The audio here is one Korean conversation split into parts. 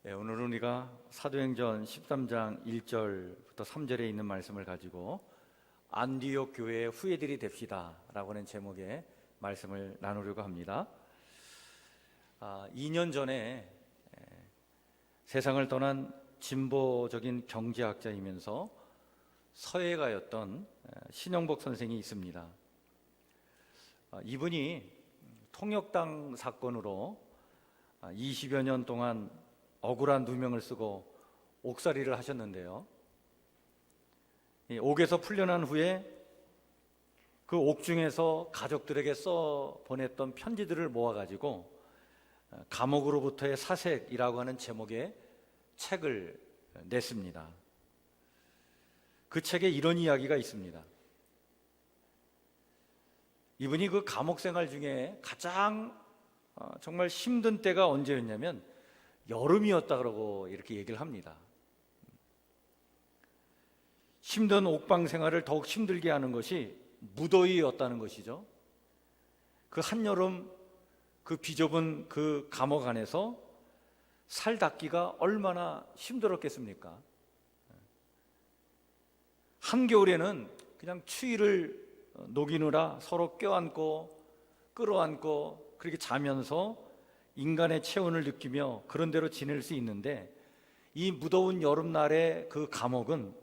오늘은 우리가 사도행전 13장 1절부터 3절에 있는 말씀을 가지고 안디옥 교회의 후예들이 됩시다 라고 하는 제목의 말씀을 나누려고 합니다. 2년 전에 세상을 떠난 진보적인 경제학자이면서 서예가였던 신영복 선생이 있습니다. 이분이 통역당 사건으로 20여 년 동안 억울한 누명을 쓰고 옥살이를 하셨는데요, 이 옥에서 풀려난 후에 그 옥중에서 가족들에게 써 보냈던 편지들을 모아가지고 감옥으로부터의 사색이라고 하는 제목의 책을 냈습니다. 그 책에 이런 이야기가 있습니다. 이분이 그 감옥 생활 중에 가장 정말 힘든 때가 언제였냐면 여름이었다 그러고 이렇게 얘기를 합니다. 힘든 옥방 생활을 더욱 힘들게 하는 것이 무더위였다는 것이죠. 그 한여름 그 비좁은 그 감옥 안에서 살 닦기가 얼마나 힘들었겠습니까? 한겨울에는 그냥 추위를 녹이느라 서로 껴안고 끌어안고 그렇게 자면서 인간의 체온을 느끼며 그런 대로 지낼 수 있는데, 이 무더운 여름날의 그 감옥은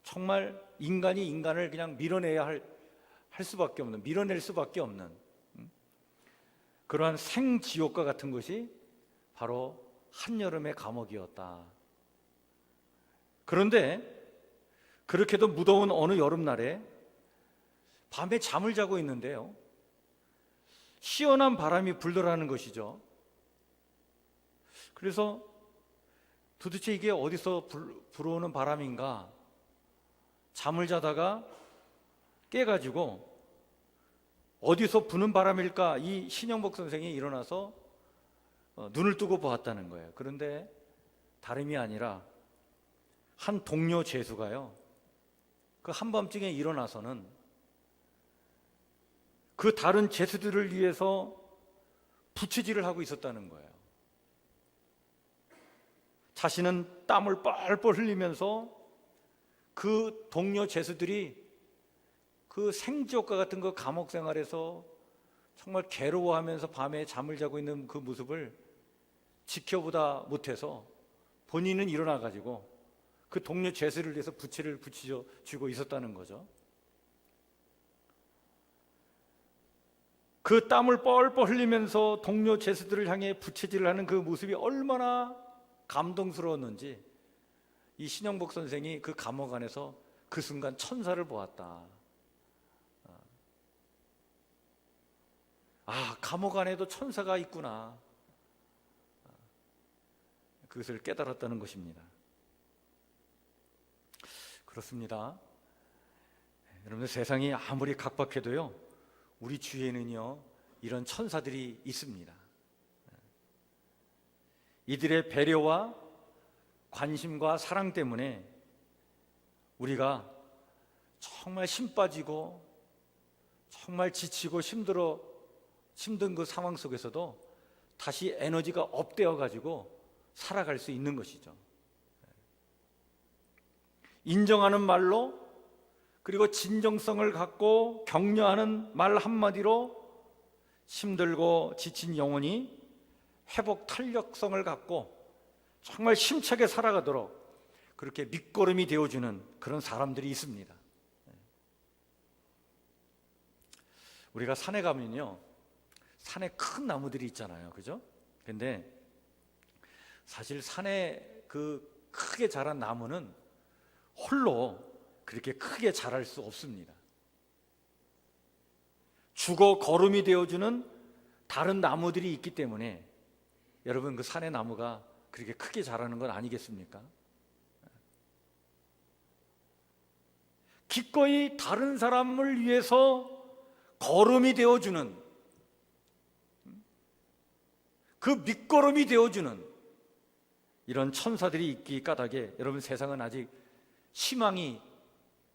정말 인간이 인간을 그냥 밀어낼 수밖에 없는 그러한 생지옥과 같은 것이 바로 한여름의 감옥이었다. 그런데 그렇게도 무더운 어느 여름날에 밤에 잠을 자고 있는데요, 시원한 바람이 불더라는 것이죠. 그래서 도대체 이게 어디서 불어오는 바람인가? 잠을 자다가 깨가지고 어디서 부는 바람일까? 이 신영복 선생이 일어나서 눈을 뜨고 보았다는 거예요. 그런데 다름이 아니라 한 동료 죄수가요, 그 한밤중에 일어나서는 그 다른 죄수들을 위해서 부채질을 하고 있었다는 거예요. 자신은 땀을 뻘뻘 흘리면서 그 동료 죄수들이 그 생지옥과 같은 그 감옥 생활에서 정말 괴로워하면서 밤에 잠을 자고 있는 그 모습을 지켜보다 못해서 본인은 일어나가지고 그 동료 죄수를 위해서 부채를 붙여주고 있었다는 거죠. 그 땀을 뻘뻘 흘리면서 동료 죄수들을 향해 부채질을 하는 그 모습이 얼마나 감동스러웠는지 이 신영복 선생이 그 감옥 안에서 그 순간 천사를 보았다. 감옥 안에도 천사가 있구나. 그것을 깨달았다는 것입니다. 그렇습니다. 여러분들, 세상이 아무리 각박해도요, 우리 주위에는요 이런 천사들이 있습니다. 이들의 배려와 관심과 사랑 때문에 우리가 정말 힘 빠지고 정말 지치고 힘든 그 상황 속에서도 다시 에너지가 업되어 가지고 살아갈 수 있는 것이죠. 인정하는 말로, 그리고 진정성을 갖고 격려하는 말 한마디로 힘들고 지친 영혼이 회복 탄력성을 갖고 정말 힘차게 살아가도록 그렇게 밑거름이 되어주는 그런 사람들이 있습니다. 우리가 산에 가면요, 산에 큰 나무들이 있잖아요, 그죠? 근데 사실 산에 그 크게 자란 나무는 홀로 그렇게 크게 자랄 수 없습니다. 주거 거름이 되어주는 다른 나무들이 있기 때문에 여러분, 그 산의 나무가 그렇게 크게 자라는 건 아니겠습니까? 기꺼이 다른 사람을 위해서 거름이 되어주는, 그 밑거름이 되어주는 이런 천사들이 있기 까닭에 여러분, 세상은 아직 희망이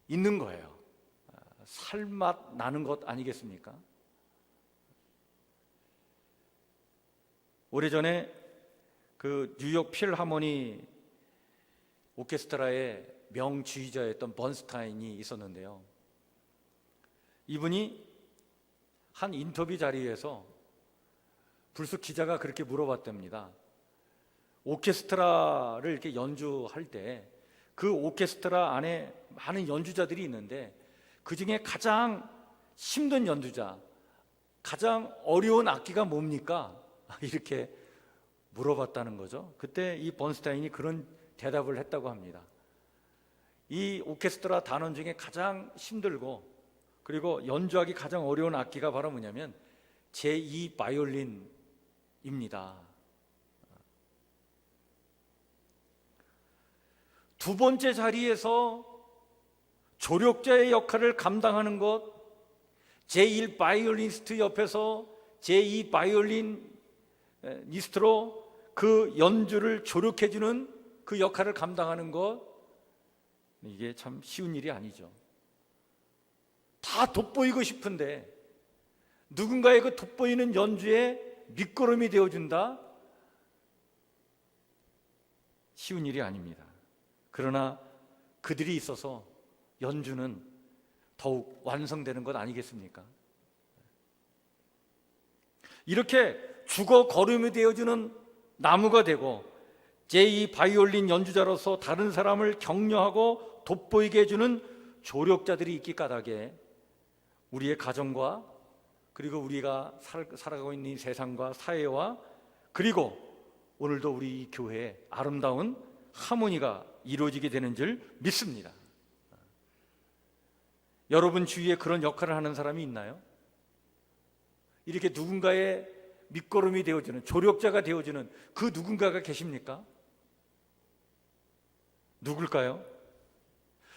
있는 거예요. 살맛 나는 것 아니겠습니까? 오래전에 그 뉴욕 필하모니 오케스트라의 명지휘자였던 번스타인이 있었는데요. 이분이 한 인터뷰 자리에서 불쑥 기자가 그렇게 물어봤답니다. 오케스트라를 이렇게 연주할 때 그 오케스트라 안에 많은 연주자들이 있는데 그 중에 가장 힘든 연주자, 가장 어려운 악기가 뭡니까? 이렇게 물어봤다는 거죠. 그때 이 번스타인이 그런 대답을 했다고 합니다. 이 오케스트라 단원 중에 가장 힘들고 그리고 연주하기 가장 어려운 악기가 바로 뭐냐면 제2 바이올린입니다. 두 번째 자리에서 조력자의 역할을 감당하는 것, 제1 바이올리니스트 옆에서 제2 바이올리니스트로 그 연주를 조력해주는 그 역할을 감당하는 것, 이게 참 쉬운 일이 아니죠. 다 돋보이고 싶은데 누군가의 그 돋보이는 연주에 밑거름이 되어준다? 쉬운 일이 아닙니다. 그러나 그들이 있어서 연주는 더욱 완성되는 것 아니겠습니까? 이렇게 죽어 거름이 되어주는 나무가 되고 제2 바이올린 연주자로서 다른 사람을 격려하고 돋보이게 해주는 조력자들이 있기 까닭에 우리의 가정과 그리고 우리가 살아가고 있는 이 세상과 사회와 그리고 오늘도 우리 이 교회에 아름다운 하모니가 이루어지게 되는 줄 믿습니다. 여러분 주위에 그런 역할을 하는 사람이 있나요? 이렇게 누군가의 밑거름이 되어주는, 조력자가 되어주는 그 누군가가 계십니까? 누굴까요?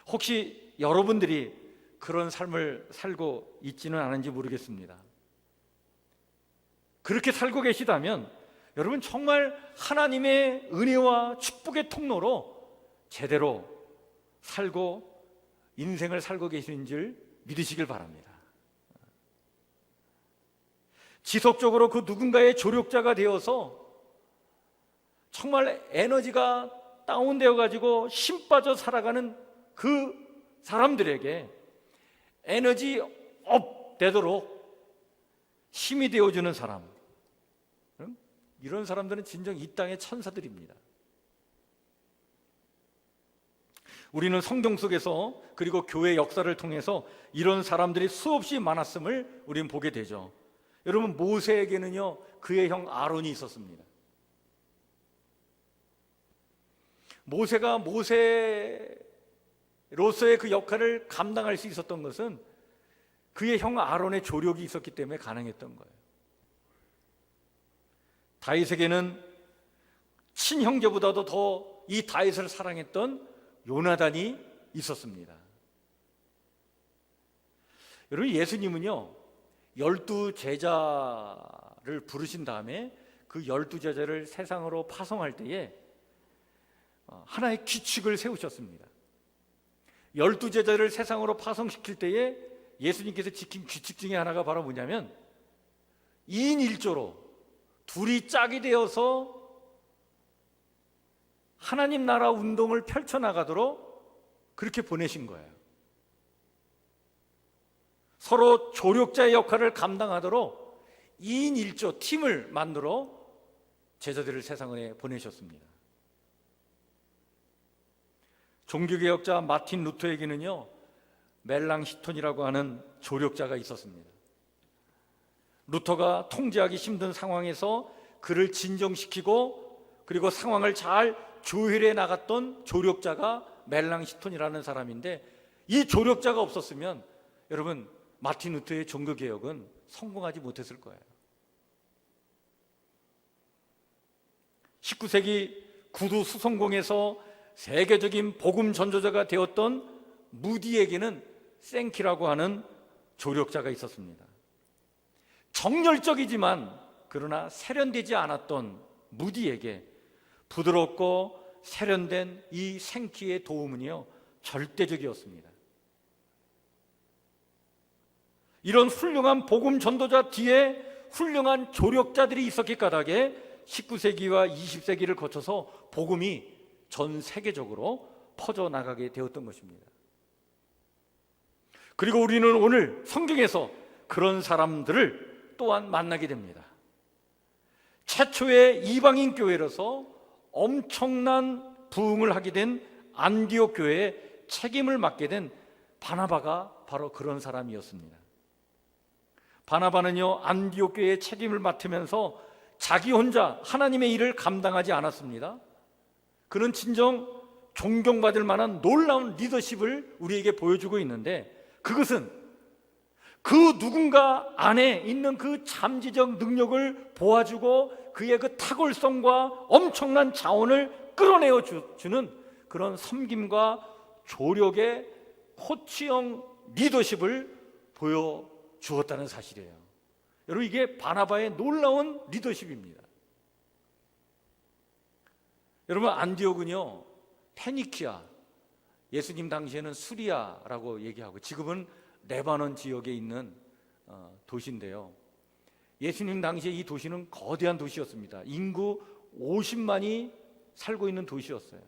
혹시 여러분들이 그런 삶을 살고 있지는 않은지 모르겠습니다. 그렇게 살고 계시다면 여러분 정말 하나님의 은혜와 축복의 통로로 제대로 살고 인생을 살고 계시는 줄 믿으시길 바랍니다. 지속적으로 그 누군가의 조력자가 되어서 정말 에너지가 다운되어 가지고 힘 빠져 살아가는 그 사람들에게 에너지 업 되도록 힘이 되어주는 사람, 이런 사람들은 진정 이 땅의 천사들입니다. 우리는 성경 속에서 그리고 교회 역사를 통해서 이런 사람들이 수없이 많았음을 우리는 보게 되죠. 여러분 모세에게는요 그의 형 아론이 있었습니다. 모세가 모세로서의 그 역할을 감당할 수 있었던 것은 그의 형 아론의 조력이 있었기 때문에 가능했던 거예요. 다윗에게는 친형제보다도 더 이 다윗을 사랑했던 요나단이 있었습니다. 여러분 예수님은요 12제자를 부르신 다음에 그 12제자를 세상으로 파송할 때에 하나의 규칙을 세우셨습니다. 12제자를 세상으로 파송시킬 때에 예수님께서 지킨 규칙 중에 하나가 바로 뭐냐면 2인 1조로 둘이 짝이 되어서 하나님 나라 운동을 펼쳐나가도록 그렇게 보내신 거예요. 서로 조력자의 역할을 감당하도록 2인 1조 팀을 만들어 제자들을 세상에 보내셨습니다. 종교개혁자 마틴 루터에게는요 멜랑시톤이라고 하는 조력자가 있었습니다. 루터가 통제하기 힘든 상황에서 그를 진정시키고 그리고 상황을 잘 조율해 나갔던 조력자가 멜랑시톤이라는 사람인데 이 조력자가 없었으면 여러분 마틴 루터의 종교개혁은 성공하지 못했을 거예요. 19세기 구두 수성공에서 세계적인 복음 전도자가 되었던 무디에게는 생키라고 하는 조력자가 있었습니다. 정열적이지만 그러나 세련되지 않았던 무디에게 부드럽고 세련된 이 생키의 도움은요 절대적이었습니다. 이런 훌륭한 복음 전도자 뒤에 훌륭한 조력자들이 있었기 까닭에 19세기와 20세기를 거쳐서 복음이 전 세계적으로 퍼져나가게 되었던 것입니다. 그리고 우리는 오늘 성경에서 그런 사람들을 또한 만나게 됩니다. 최초의 이방인 교회로서 엄청난 부흥을 하게 된 안디옥 교회의 책임을 맡게 된 바나바가 바로 그런 사람이었습니다. 바나바는요, 안디옥 교회의 책임을 맡으면서 자기 혼자 하나님의 일을 감당하지 않았습니다. 그는 진정 존경받을 만한 놀라운 리더십을 우리에게 보여주고 있는데, 그것은 그 누군가 안에 있는 그 잠재적 능력을 보아주고 그의 그 탁월성과 엄청난 자원을 끌어내어 주는 그런 섬김과 조력의 코치형 리더십을 보여주었다는 사실이에요. 여러분, 이게 바나바의 놀라운 리더십입니다. 여러분, 안디옥은요, 페니키아, 예수님 당시에는 수리아라고 얘기하고 지금은 레바논 지역에 있는 도시인데요, 예수님 당시에 이 도시는 거대한 도시였습니다. 인구 50만이 살고 있는 도시였어요.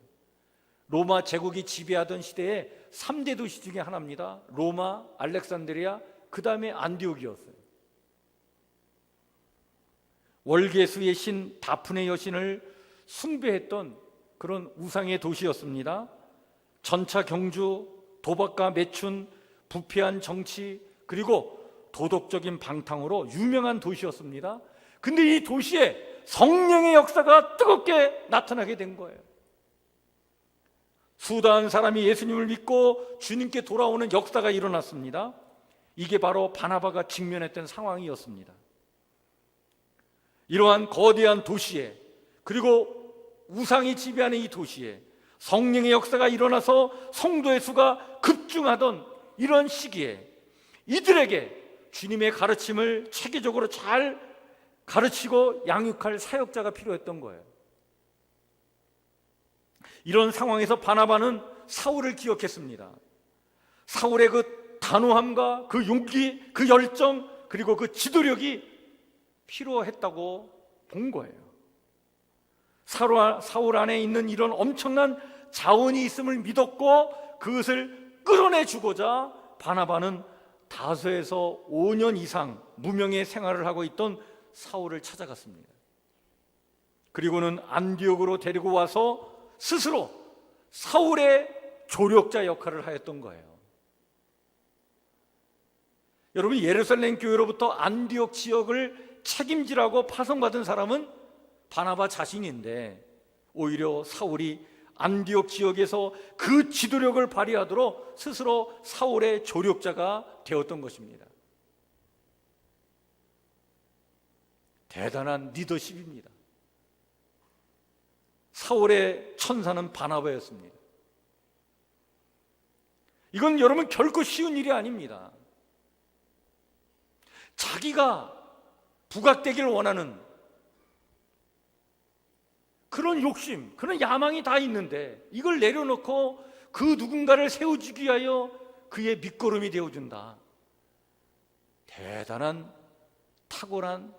로마 제국이 지배하던 시대에 3대 도시 중에 하나입니다. 로마, 알렉산드리아, 그 다음에 안디옥이었어요. 월계수의 신 다프네 여신을 숭배했던 그런 우상의 도시였습니다. 전차 경주, 도박과 매춘, 부패한 정치, 그리고 도덕적인 방탕으로 유명한 도시였습니다. 근데 이 도시에 성령의 역사가 뜨겁게 나타나게 된 거예요. 수다한 사람이 예수님을 믿고 주님께 돌아오는 역사가 일어났습니다. 이게 바로 바나바가 직면했던 상황이었습니다. 이러한 거대한 도시에, 그리고 우상이 지배하는 이 도시에 성령의 역사가 일어나서 성도의 수가 급증하던 이런 시기에 이들에게 주님의 가르침을 체계적으로 잘 가르치고 양육할 사역자가 필요했던 거예요. 이런 상황에서 바나바는 사울을 기억했습니다. 사울의 그 단호함과 그 용기, 그 열정, 그리고 그 지도력이 필요했다고 본 거예요. 사울 안에 있는 이런 엄청난 자원이 있음을 믿었고 그것을 끌어내주고자 바나바는 다소에서 5년 이상 무명의 생활을 하고 있던 사울을 찾아갔습니다. 그리고는 안디옥으로 데리고 와서 스스로 사울의 조력자 역할을 하였던 거예요. 여러분, 예루살렘 교회로부터 안디옥 지역을 책임지라고 파송받은 사람은 바나바 자신인데 오히려 사울이 안디옥 지역에서 그 지도력을 발휘하도록 스스로 사울의 조력자가 되었던 것입니다. 대단한 리더십입니다. 사울의 천사는 바나바였습니다. 이건 여러분 결코 쉬운 일이 아닙니다. 자기가 부각되기를 원하는 그런 욕심, 그런 야망이 다 있는데 이걸 내려놓고 그 누군가를 세워주기 위하여 그의 밑거름이 되어준다. 대단한 탁월한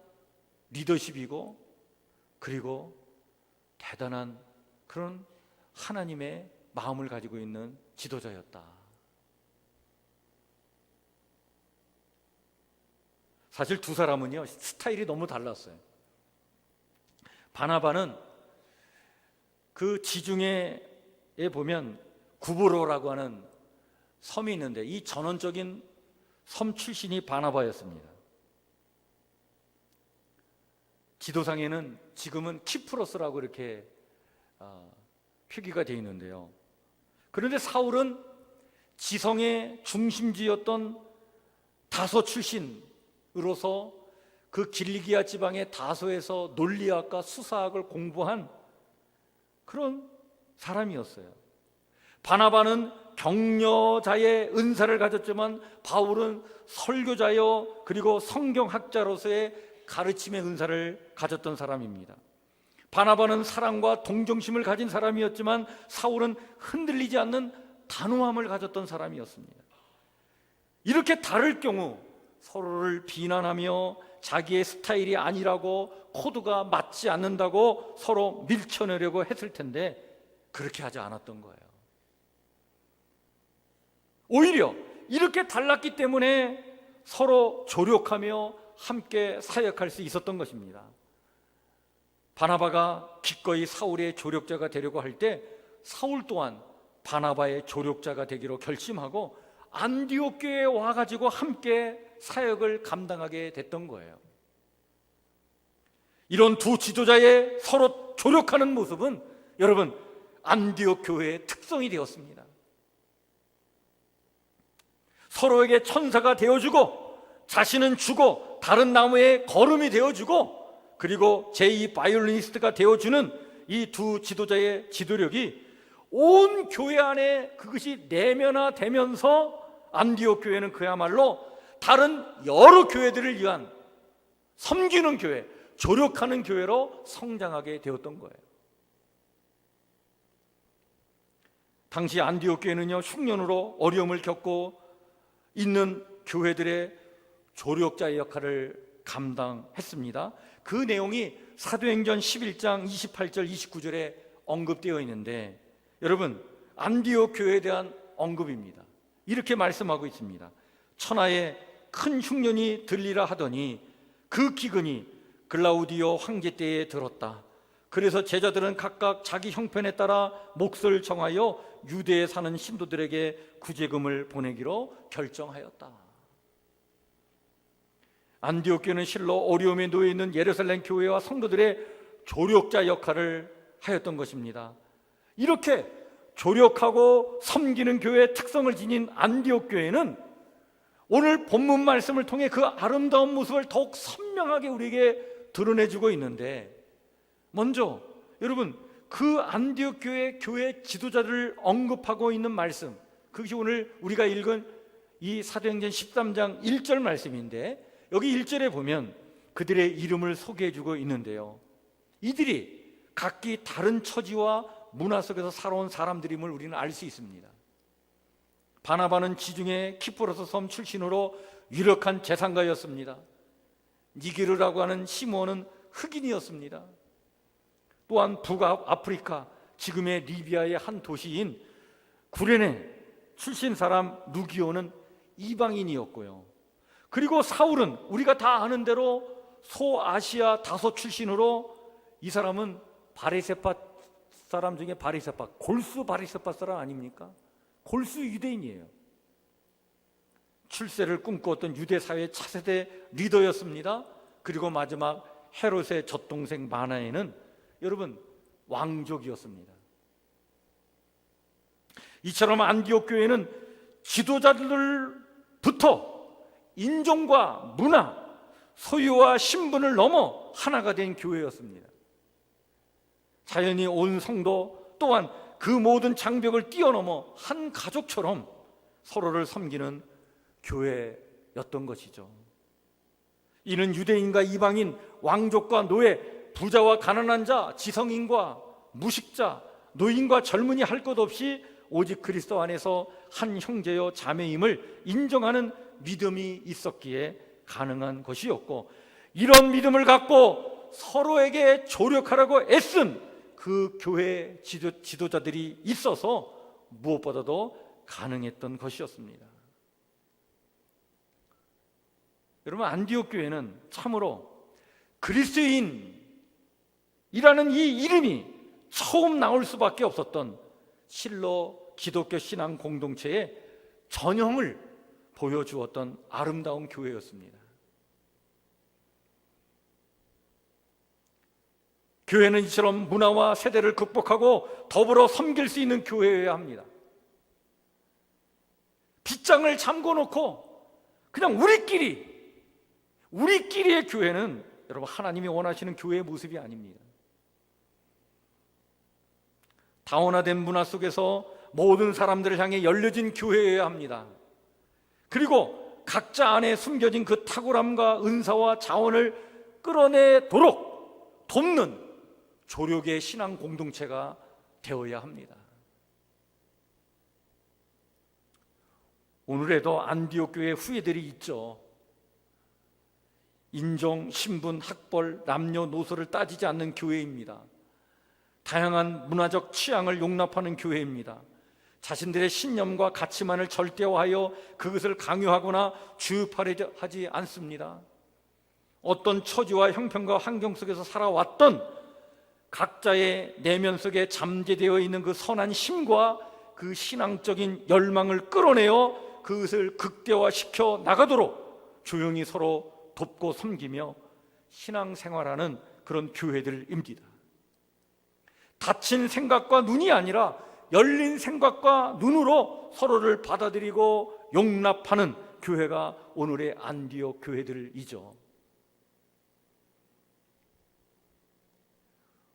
리더십이고, 그리고 대단한 그런 하나님의 마음을 가지고 있는 지도자였다. 사실 두 사람은요, 스타일이 너무 달랐어요. 바나바는 그 지중해에 보면 구브로라고 하는 섬이 있는데 이 전원적인 섬 출신이 바나바였습니다. 지도상에는 지금은 키프로스라고 이렇게 표기가 되어 있는데요. 그런데 사울은 지성의 중심지였던 다소 출신으로서 그 길리기아 지방의 다소에서 논리학과 수사학을 공부한 그런 사람이었어요. 바나바는 격려자의 은사를 가졌지만 바울은 설교자여 그리고 성경학자로서의 가르침의 은사를 가졌던 사람입니다. 바나바는 사랑과 동정심을 가진 사람이었지만 사울은 흔들리지 않는 단호함을 가졌던 사람이었습니다. 이렇게 다를 경우 서로를 비난하며 자기의 스타일이 아니라고, 코드가 맞지 않는다고 서로 밀쳐내려고 했을 텐데 그렇게 하지 않았던 거예요. 오히려 이렇게 달랐기 때문에 서로 조력하며 함께 사역할 수 있었던 것입니다. 바나바가 기꺼이 사울의 조력자가 되려고 할 때 사울 또한 바나바의 조력자가 되기로 결심하고 안디옥 교회에 와가지고 함께 사역을 감당하게 됐던 거예요. 이런 두 지도자의 서로 조력하는 모습은 여러분 안디옥 교회의 특성이 되었습니다. 서로에게 천사가 되어주고 자신은 주고 다른 나무의 거름이 되어주고 그리고 제2 바이올리니스트가 되어주는 이 두 지도자의 지도력이 온 교회 안에 그것이 내면화되면서 안디옥 교회는 그야말로 다른 여러 교회들을 위한 섬기는 교회, 조력하는 교회로 성장하게 되었던 거예요. 당시 안디옥 교회는요, 흉년으로 어려움을 겪고 있는 교회들의 조력자의 역할을 감당했습니다. 그 내용이 사도행전 11장 28절 29절에 언급되어 있는데 여러분 안디옥 교회에 대한 언급입니다. 이렇게 말씀하고 있습니다. 천하에 큰 흉년이 들리라 하더니 그 기근이 글라우디오 황제 때에 들었다. 그래서 제자들은 각각 자기 형편에 따라 몫을 정하여 유대에 사는 신도들에게 구제금을 보내기로 결정하였다. 안디옥 교회는 실로 어려움에 놓여 있는 예루살렘 교회와 성도들의 조력자 역할을 하였던 것입니다. 이렇게 조력하고 섬기는 교회의 특성을 지닌 안디옥 교회는 오늘 본문 말씀을 통해 그 아름다운 모습을 더욱 선명하게 우리에게 드러내주고 있는데, 먼저 여러분 그 안디옥 교회 지도자들을 언급하고 있는 말씀, 그것이 오늘 우리가 읽은 이 사도행전 13장 1절 말씀인데, 여기 1절에 보면 그들의 이름을 소개해주고 있는데요, 이들이 각기 다른 처지와 문화 속에서 살아온 사람들임을 우리는 알 수 있습니다. 바나바는 지중해 키프로스 섬 출신으로 유력한 재상가였습니다. 니게르라고 하는 시몬은 흑인이었습니다. 또한 북아프리카, 지금의 리비아의 한 도시인 구레네 출신 사람 누기오는 이방인이었고요. 그리고 사울은 우리가 다 아는 대로 소아시아 다소 출신으로, 이 사람은 바리새파 사람 중에 바리새파, 골수 바리새파 사람 아닙니까? 골수 유대인이에요. 출세를 꿈꾸었던 유대 사회의 차세대 리더였습니다. 그리고 마지막 헤롯의 젖동생 마나에는 여러분 왕족이었습니다. 이처럼 안디옥 교회는 지도자들부터 인종과 문화, 소유와 신분을 넘어 하나가 된 교회였습니다. 자연히 온 성도 또한 그 모든 장벽을 뛰어넘어 한 가족처럼 서로를 섬기는 교회였던 것이죠. 이는 유대인과 이방인, 왕족과 노예, 부자와 가난한 자, 지성인과 무식자, 노인과 젊은이 할 것 없이 오직 그리스도 안에서 한 형제요 자매임을 인정하는 믿음이 있었기에 가능한 것이었고, 이런 믿음을 갖고 서로에게 조력하라고 애쓴 그 교회 지도자들이 있어서 무엇보다도 가능했던 것이었습니다. 여러분, 안디옥 교회는 참으로 그리스도인이라는 이 이름이 처음 나올 수밖에 없었던 실로 기독교 신앙 공동체의 전형을 보여주었던 아름다운 교회였습니다. 교회는 이처럼 문화와 세대를 극복하고 더불어 섬길 수 있는 교회여야 합니다. 빗장을 잠궈놓고 그냥 우리끼리의 교회는 여러분 하나님이 원하시는 교회의 모습이 아닙니다. 다원화된 문화 속에서 모든 사람들을 향해 열려진 교회여야 합니다. 그리고 각자 안에 숨겨진 그 탁월함과 은사와 자원을 끌어내도록 돕는 조력의 신앙 공동체가 되어야 합니다. 오늘에도 안디옥 교회 후예들이 있죠. 인종, 신분, 학벌, 남녀노소를 따지지 않는 교회입니다. 다양한 문화적 취향을 용납하는 교회입니다. 자신들의 신념과 가치만을 절대화하여 그것을 강요하거나 주입하려 하지 않습니다. 어떤 처지와 형편과 환경 속에서 살아왔던 각자의 내면 속에 잠재되어 있는 그 선한 힘과 그 신앙적인 열망을 끌어내어 그것을 극대화시켜 나가도록 조용히 서로 돕고 섬기며 신앙생활하는 그런 교회들입니다. 닫힌 생각과 눈이 아니라 열린 생각과 눈으로 서로를 받아들이고 용납하는 교회가 오늘의 안디옥 교회들이죠.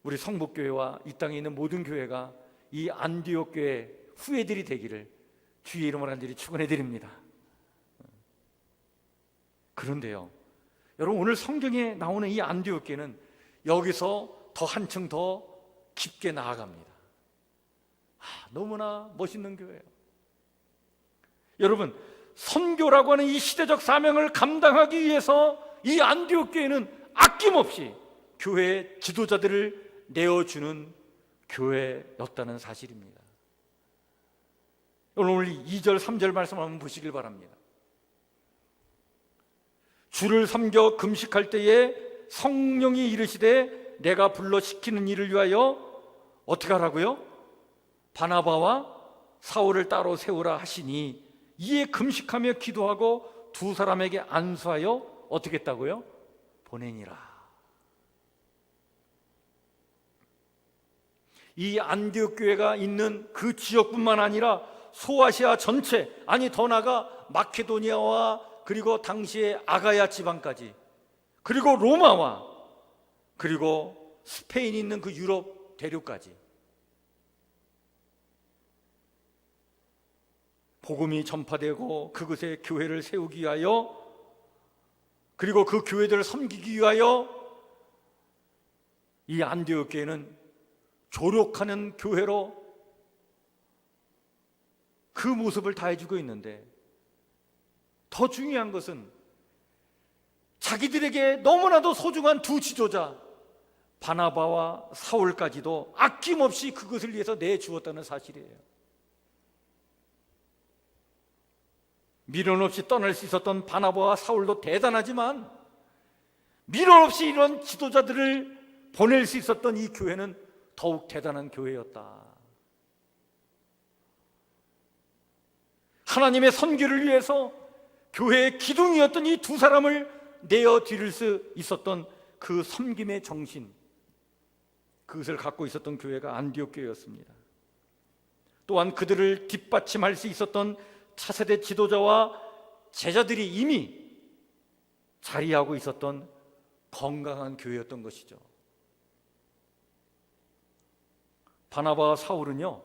우리 성북교회와 이 땅에 있는 모든 교회가 이 안디옥 교회 후예들이 되기를 주의 이름으로 간절히 축원해 드립니다. 그런데요, 여러분, 오늘 성경에 나오는 이 안디옥 교회는 여기서 더 한층 더 깊게 나아갑니다. 너무나 멋있는 교회예요. 여러분, 선교라고 하는 이 시대적 사명을 감당하기 위해서 이 안디옥 교회는 아낌없이 교회의 지도자들을 내어주는 교회였다는 사실입니다. 오늘 2절 3절 말씀 한번 보시길 바랍니다. 주를 섬겨 금식할 때에 성령이 이르시되 내가 불러 시키는 일을 위하여 어떻게 하라고요? 바나바와 사울을 따로 세우라 하시니 이에 금식하며 기도하고 두 사람에게 안수하여 어떻게 했다고요? 보내니라. 이 안디옥 교회가 있는 그 지역뿐만 아니라 소아시아 전체, 아니 더 나아가 마케도니아와 그리고 당시의 아가야 지방까지, 그리고 로마와 그리고 스페인이 있는 그 유럽 대륙까지 복음이 전파되고 그곳에 교회를 세우기 위하여, 그리고 그 교회들을 섬기기 위하여 이 안디옥 교회는 조력하는 교회로 그 모습을 다해주고 있는데, 더 중요한 것은 자기들에게 너무나도 소중한 두 지도자 바나바와 사울까지도 아낌없이 그것을 위해서 내주었다는 사실이에요. 미련 없이 떠날 수 있었던 바나바와 사울도 대단하지만 미련 없이 이런 지도자들을 보낼 수 있었던 이 교회는 더욱 대단한 교회였다. 하나님의 선교를 위해서 교회의 기둥이었던 이 두 사람을 내어드릴 수 있었던 그 섬김의 정신, 그것을 갖고 있었던 교회가 안디옥 교회였습니다. 또한 그들을 뒷받침할 수 있었던 차세대 지도자와 제자들이 이미 자리하고 있었던 건강한 교회였던 것이죠. 바나바와 사울은요,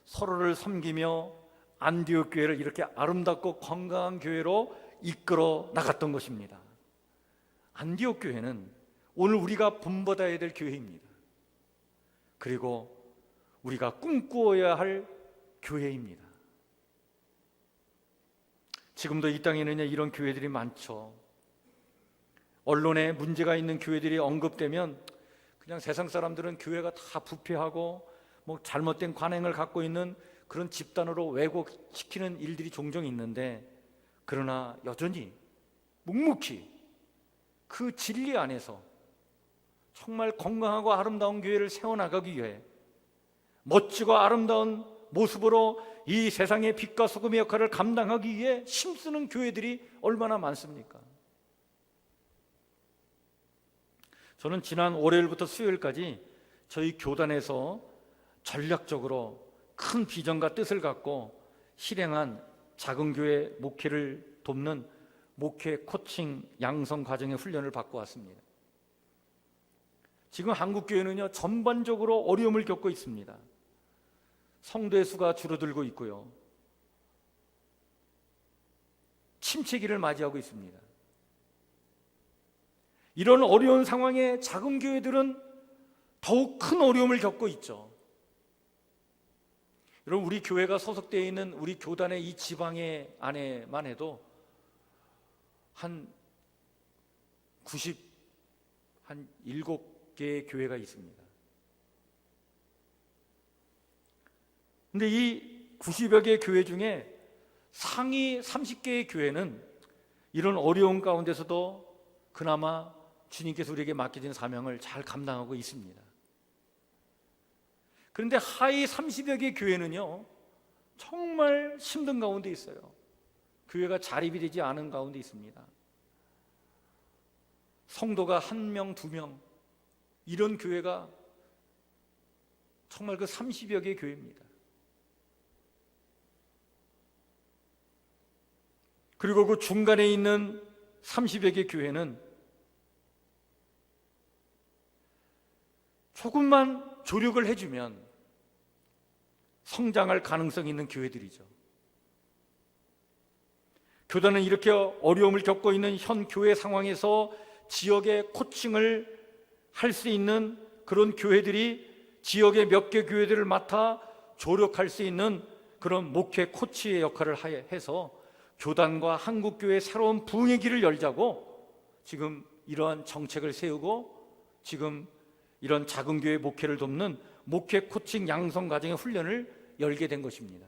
서로를 섬기며 안디옥 교회를 이렇게 아름답고 건강한 교회로 이끌어 나갔던 것입니다. 안디옥 교회는 오늘 우리가 본받아야 될 교회입니다. 그리고 우리가 꿈꾸어야 할 교회입니다. 지금도 이 땅에는 이런 교회들이 많죠. 언론에 문제가 있는 교회들이 언급되면 그냥 세상 사람들은 교회가 다 부패하고 잘못된 관행을 갖고 있는 그런 집단으로 왜곡시키는 일들이 종종 있는데, 그러나 여전히 묵묵히 그 진리 안에서 정말 건강하고 아름다운 교회를 세워나가기 위해 멋지고 아름다운 모습으로 이 세상의 빛과 소금의 역할을 감당하기 위해 힘쓰는 교회들이 얼마나 많습니까? 저는 지난 월요일부터 수요일까지 저희 교단에서 전략적으로 큰 비전과 뜻을 갖고 실행한 작은 교회 목회를 돕는 목회 코칭 양성 과정의 훈련을 받고 왔습니다. 지금 한국 교회는요, 전반적으로 어려움을 겪고 있습니다. 성도의 수가 줄어들고 있고요, 침체기를 맞이하고 있습니다. 이런 어려운 상황에 작은 교회들은 더욱 큰 어려움을 겪고 있죠. 여러분, 우리 교회가 소속되어 있는 우리 교단의 이 지방의 안에만 해도 한 97개의 교회가 있습니다. 근데 이 90여 개의 교회 중에 상위 30개의 교회는 이런 어려운 가운데서도 그나마 주님께서 우리에게 맡겨진 사명을 잘 감당하고 있습니다. 그런데 하위 30여 개의 교회는요, 정말 힘든 가운데 있어요. 교회가 자립이 되지 않은 가운데 있습니다. 성도가 1명, 2명, 이런 교회가 정말 그 30여 개의 교회입니다. 그리고 그 중간에 있는 30여 개 교회는 조금만 조력을 해주면 성장할 가능성이 있는 교회들이죠. 교단은 이렇게 어려움을 겪고 있는 현 교회 상황에서 지역의 코칭을 할 수 있는 그런 교회들이 지역의 몇 개 교회들을 맡아 조력할 수 있는 그런 목회 코치의 역할을 해서 교단과 한국교회의 새로운 부흥의 길을 열자고 지금 이러한 정책을 세우고 지금 이런 작은 교회 목회를 돕는 목회 코칭 양성 과정의 훈련을 열게 된 것입니다.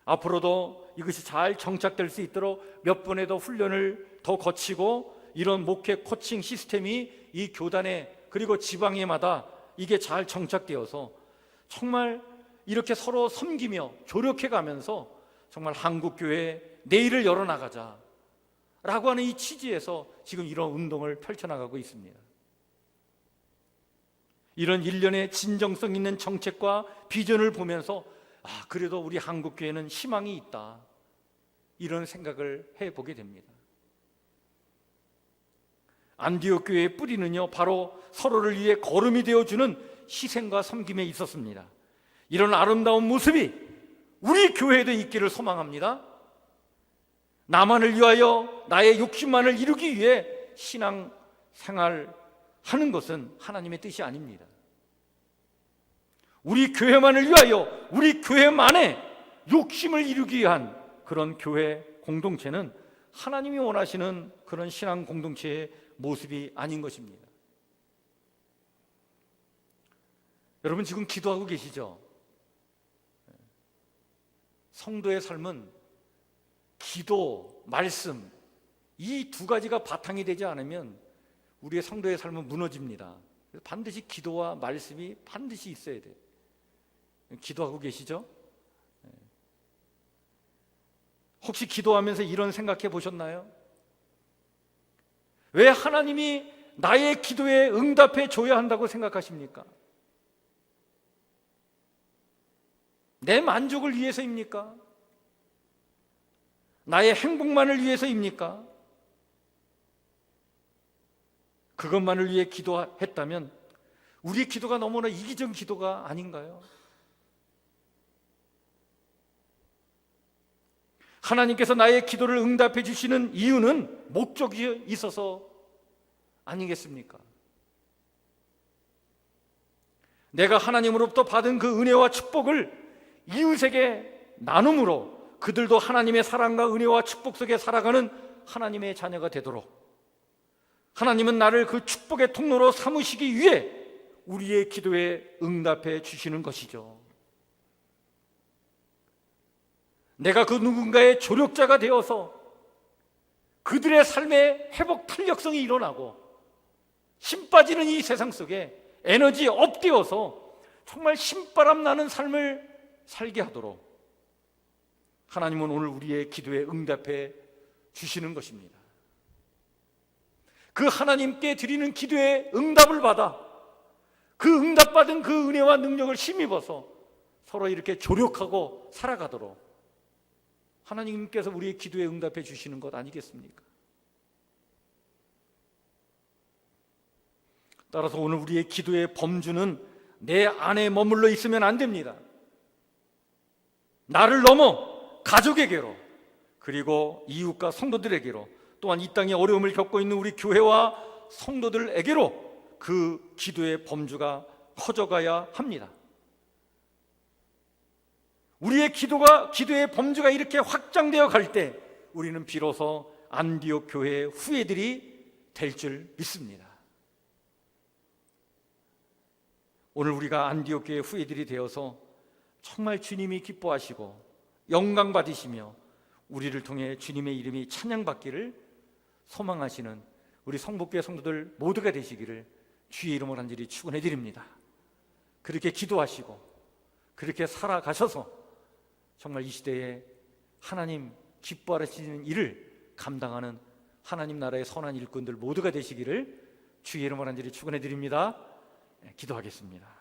앞으로도 이것이 잘 정착될 수 있도록 몇 번의 더 훈련을 더 거치고 이런 목회 코칭 시스템이 이 교단에 그리고 지방에마다 이게 잘 정착되어서 정말 이렇게 서로 섬기며 조력해 가면서 정말 한국교회 내일을 열어나가자 라고 하는 이 취지에서 지금 이런 운동을 펼쳐나가고 있습니다. 이런 일련의 진정성 있는 정책과 비전을 보면서 그래도 우리 한국교회는 희망이 있다, 이런 생각을 해보게 됩니다. 안디옥 교회의 뿌리는요, 바로 서로를 위해 거름이 되어주는 희생과 섬김에 있었습니다. 이런 아름다운 모습이 우리 교회에도 있기를 소망합니다. 나만을 위하여 나의 욕심만을 이루기 위해 신앙 생활하는 것은 하나님의 뜻이 아닙니다. 우리 교회만을 위하여 우리 교회만의 욕심을 이루기 위한 그런 교회 공동체는 하나님이 원하시는 그런 신앙 공동체의 모습이 아닌 것입니다. 여러분 지금 기도하고 계시죠? 성도의 삶은 기도, 말씀, 이 두 가지가 바탕이 되지 않으면 우리의 성도의 삶은 무너집니다. 반드시 기도와 말씀이 반드시 있어야 돼요. 기도하고 계시죠? 혹시 기도하면서 이런 생각해 보셨나요? 왜 하나님이 나의 기도에 응답해 줘야 한다고 생각하십니까? 내 만족을 위해서입니까? 나의 행복만을 위해서입니까? 그것만을 위해 기도했다면 우리의 기도가 너무나 이기적 기도가 아닌가요? 하나님께서 나의 기도를 응답해 주시는 이유는 목적이 있어서 아니겠습니까? 내가 하나님으로부터 받은 그 은혜와 축복을 이웃에게 나눔으로 그들도 하나님의 사랑과 은혜와 축복 속에 살아가는 하나님의 자녀가 되도록 하나님은 나를 그 축복의 통로로 삼으시기 위해 우리의 기도에 응답해 주시는 것이죠. 내가 그 누군가의 조력자가 되어서 그들의 삶의 회복 탄력성이 일어나고 힘 빠지는 이 세상 속에 에너지 업되어서 정말 신바람 나는 삶을 살게 하도록 하나님은 오늘 우리의 기도에 응답해 주시는 것입니다. 그 하나님께 드리는 기도에 응답을 받아 그 응답받은 그 은혜와 능력을 힘입어서 서로 이렇게 조력하고 살아가도록 하나님께서 우리의 기도에 응답해 주시는 것 아니겠습니까? 따라서 오늘 우리의 기도의 범주는 내 안에 머물러 있으면 안 됩니다. 나를 넘어 가족에게로 그리고 이웃과 성도들에게로 또한 이 땅에 어려움을 겪고 있는 우리 교회와 성도들에게로 그 기도의 범주가 커져가야 합니다. 우리의 기도의 범주가 이렇게 확장되어 갈 때 우리는 비로소 안디옥 교회의 후예들이 될 줄 믿습니다. 오늘 우리가 안디옥 교회 후예들이 되어서 정말 주님이 기뻐하시고 영광 받으시며 우리를 통해 주님의 이름이 찬양받기를 소망하시는 우리 성북교회 성도들 모두가 되시기를 주의 이름으로 간절히 축원해 드립니다. 그렇게 기도하시고 그렇게 살아가셔서 정말 이 시대에 하나님 기뻐하시는 일을 감당하는 하나님 나라의 선한 일꾼들 모두가 되시기를 주의 이름으로 간절히 축원해 드립니다. 기도하겠습니다.